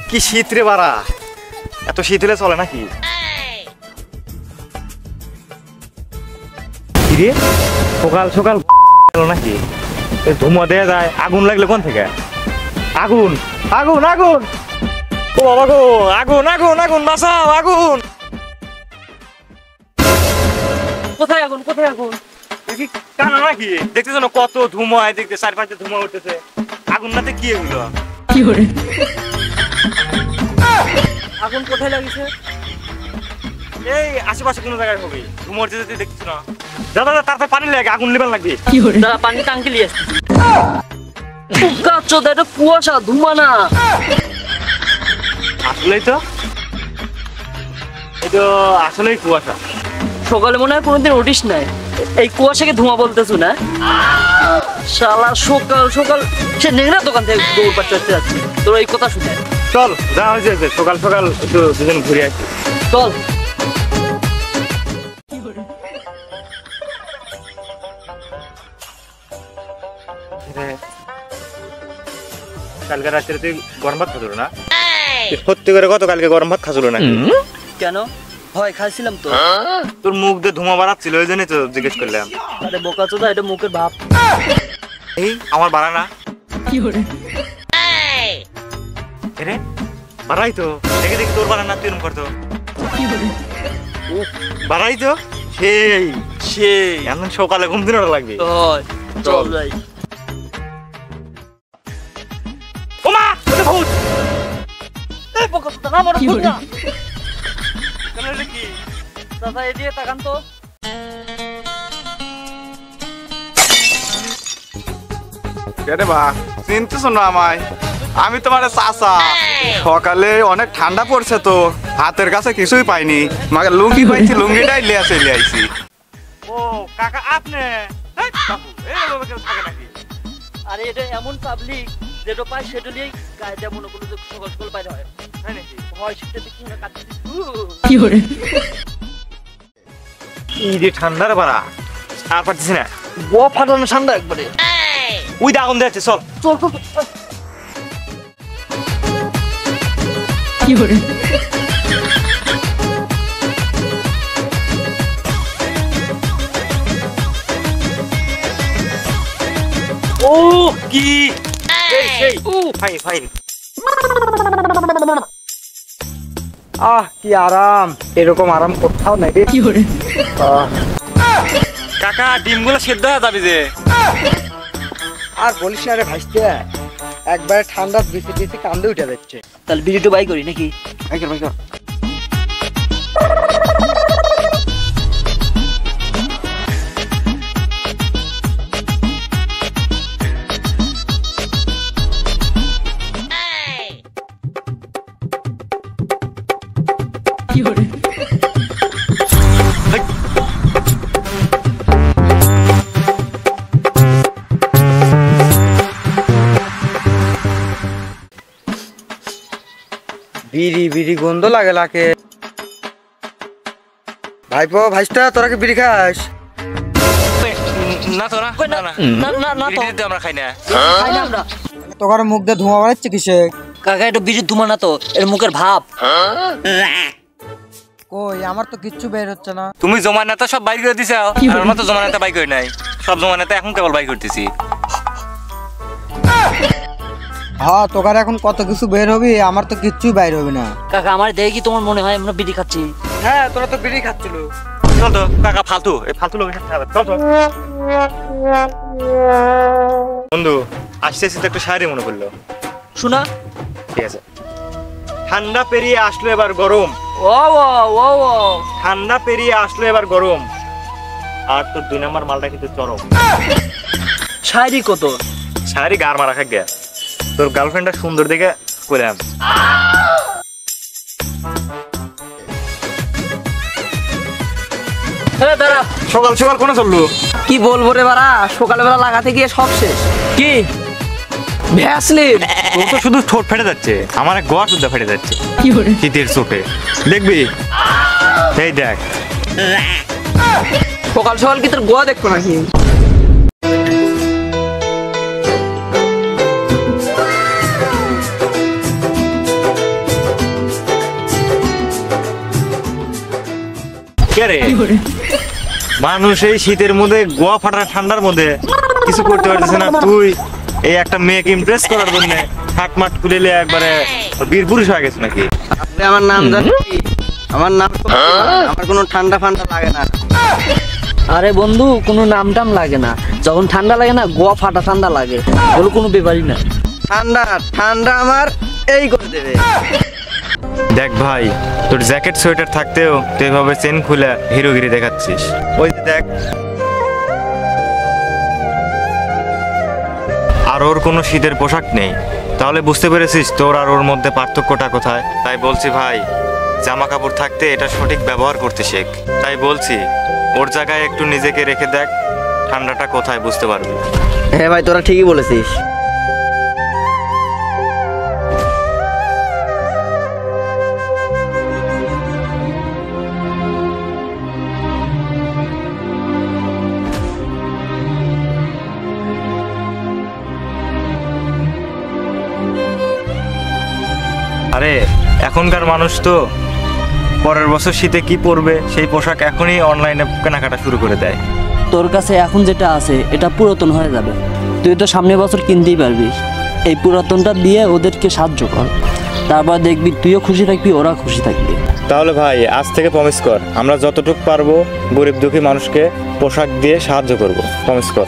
কি শীত রে বাড়া, এত শীত হলে চলে নাকি? সকাল সকাল নাকি ধুমা দেয়া যায়? আগুন লাগলে কোন থেকে? আগুন আগুন আগুন, ও বাবা গো, আগুন আগুন আগুন, বাঁচাও, আগুন! কোথায় আগুন, কোথায় আগুন? কানা নাকি? দেখতেছো না কত ধুমা, দেখতে চারপাশে ধুমা উঠতেছে। আগুন নাতে কি এগুলো? কি করে আগুন কোথায় লাগিয়েছে? এই আশেপাশে কোনো জায়গায় হবে, ধুমা উঠতেছে, দেখতেছো না? দাদা তাড়াতাড়ি পানি লাগে, আগুন লেবার লাগবে। কি করে দাদা, পানি টাঙ্কি নিয়ে আসছি। এটা কুয়াশা, ধুমা না। আসলেই তো, এই তো আসলেই কুয়াশা। সকালে মনে হয় কোনোদিন উঠিস নাই, এই কুয়াশাকে ধোঁয়া বলতেছো না? শালা সকাল সকাল সে নেংরা দোকান থেকে দৌড় পাচ্ছে যাচ্ছে, তোর এই কথা শুনে। চল যা হয়েছে, সকাল সকাল একটু দুজন ঘুরে আসি। চল। কালকে রাত্রে তুই গরম ভাত খাচ্ছিল না? সত্যি করে কত কালকে গরম ভাত খাচ্ছিল না? কেন? হয় খাইছিলাম তো। তোর মুখ দিয়ে ধোঁয়া বাড়াচ্ছিল, ওই জন্যই তো জিজ্ঞেস করলাম। আরে বোকাচোদা, এটা মুখের ভাব। এই আমার বাড়া না। কি করে রে বাড়াই তো, দেখে দেখি তোর বাড়া না, তুই এরকম করতো। কি করে বাড়াই তো, সেই সেই এমন সকালে ঘুম দিন লাগবে। চল যাই। ওমা ওটা ভূত! এই বোকাচোদা, না মরে ভূত না। কেন এটা কি? দাদা এদিকে তাকান তো। কেরে বা চিনতেছ না আমায়? আমি তোমার চাচা। সকালে অনেক ঠান্ডা পড়ছে তো, হাতের কাছে কিছুই পাইনি, মাকে লুঙ্গি পাইছি, লুঙ্গিটাই লিয়ে চলে আইছি। ও কাকা আপনি? এই বাবু, এই লোকে কেউ থাকে নাকি? আরে এটা এমন পাবলিক যেটা পায় সেটা নিয়েই গায়ে দেয়, মনে করলো যে সকাল সকাল বাইরে হয়। তাই নাকি? হয় সেটা দেখি না কাটতে কি করে? এই যে ঠান্ডার বাড়া আর পারতেছি না, বো ফাটানো ঠান্ডা একবারে। ওই আগুন দিয়েছে, চল চল চল। কি করে ও কি সেই ফাইন ফাইন। কি আরাম, এরকম আরাম কোথাও নাই রে। কি করে কাকা ডিমগুলো সেদ্ধ হয়ে যাবে যে। আর বলিস না রে ভাইস্তে, একবারে ঠান্ডা বিসি বিসি কান্দে উঠে যাচ্ছে। তাহলে ভিডিও বাই করি নাকি? ভাইকর ভাইকর। কি করে বিড়ি বিড়ি গন্ধ লাগে লাগে। ভাইপো ভাইস্তা, তোরা কি বিড়ি খাস? না তো না তো আমরা খাই না। খাই না আমরা। তোর মুখ দিয়ে ধোঁয়া বাড়াচ্ছে কিসে? কাকা এটা বিদ্যুৎ ধুমা না তো, এর মুখের ভাব। কই আমার তো কিচ্ছু বের হচ্ছে না। তুমি জমানাতে সব বাইর করে দিছো, আর আমরা তো জমানাতে বাইর করে নাই। সব জমানাতে এখন কেবল বাইর করতেছি। হ্যাঁ, তোকার এখন কত কিছু বের হবি, আমার তো কিচ্ছুই বাইর হবে না। কাকা আমার দেখে কি তোমার মনে হয় আমরা বিড়ি খাচ্ছি? হ্যাঁ, তোরা তো বিড়ি খাচ্ছিল। চল তো কাকা, ফালতু এই ফালতু লোকের সাথে খাবে। চল তো বন্ধু, আসতে আসতে একটু শায়রি মনে পড়লো, শোনা। ঠিক আছে। ঠান্ডা পেরিয়ে আসলো এবার গরম, ও ও ও ও ঠান্ডা পেরিয়ে আসলো এবার গরম, আর তোর 2 নম্বর মালটা কিন্তু চরম। শায়রি কত? শায়রি গার মারা খাক গে। তোর গার্লফ্রেন্ডটা সুন্দর দেখে কইলাম। দাঁড়া, সকাল সকাল কোনে চললো? কি বলবো রে বাড়া, সকালবেলা লাগাতে গিয়ে সব শেষ। কি ভ্যাসলিন? তোর তো শুধু ঠোঁট ফেটে যাচ্ছে, আমার গোয়া শুদ্ধ ফেটে যাচ্ছে শীতের চোটে। দেখবি, এই দেখ। সকাল সকাল কি তোর গোয়া দেখবো নাকি? কে রে মানুষ এই শীতের মধ্যে গোয়া ফাটা ঠান্ডার মধ্যে কিছু করতে পারতেছে না, তুই এই একটা মেয়েকে ইমপ্রেস করার জন্য হাট মাট খুলে একবারে বীর পুরুষ হয়ে গেছে নাকি? আপনি আমার নাম জানেন কি? আমার নাম তো আমার কোনো ঠান্ডা ফান্ডা লাগে না। আরে বন্ধু কোনো নাম টাম লাগে না, যখন ঠান্ডা লাগে না গোয়া ফাটা ঠান্ডা লাগে, বলো কোনো ব্যাপারই না। ঠান্ডা ঠান্ডা আমার এই করে দেবে। দেখ ভাই, তোর জ্যাকেট সোয়েটার থাকতেও তুই এভাবে চেন খুলে হিরোগিরি দেখাচ্ছিস। ওই যে দেখ, আর ওর কোনো শীতের পোশাক নেই, তাহলে বুঝতে পেরেছিস তোর আর ওর মধ্যে পার্থক্যটা কোথায়। তাই বলছি ভাই, জামা কাপড় থাকতে এটা সঠিক ব্যবহার করতে শেখ। তাই বলছি ওর জায়গায় একটু নিজেকে রেখে দেখ, ঠান্ডাটা কোথায় বুঝতে পারবি। হ্যাঁ ভাই, তোরা ঠিকই বলেছিস। আরে এখনকার মানুষ তো পরের বছর শীতে কি পরবে সেই পোশাক এখনই অনলাইনে কেনাকাটা শুরু করে দেয়। তোর কাছে এখন যেটা আছে এটা পুরাতন হয়ে যাবে, তুই তো সামনের বছর কিনতেই পারবি। এই পুরাতনটা দিয়ে ওদেরকে সাহায্য কর, তারপর দেখবি তুইও খুশি থাকবি, ওরা খুশি থাকবে। তাহলে ভাই আজ থেকে প্রমিস কর, আমরা যতটুকু পারবো গরিব দুঃখী মানুষকে পোশাক দিয়ে সাহায্য করব। প্রমিস কর।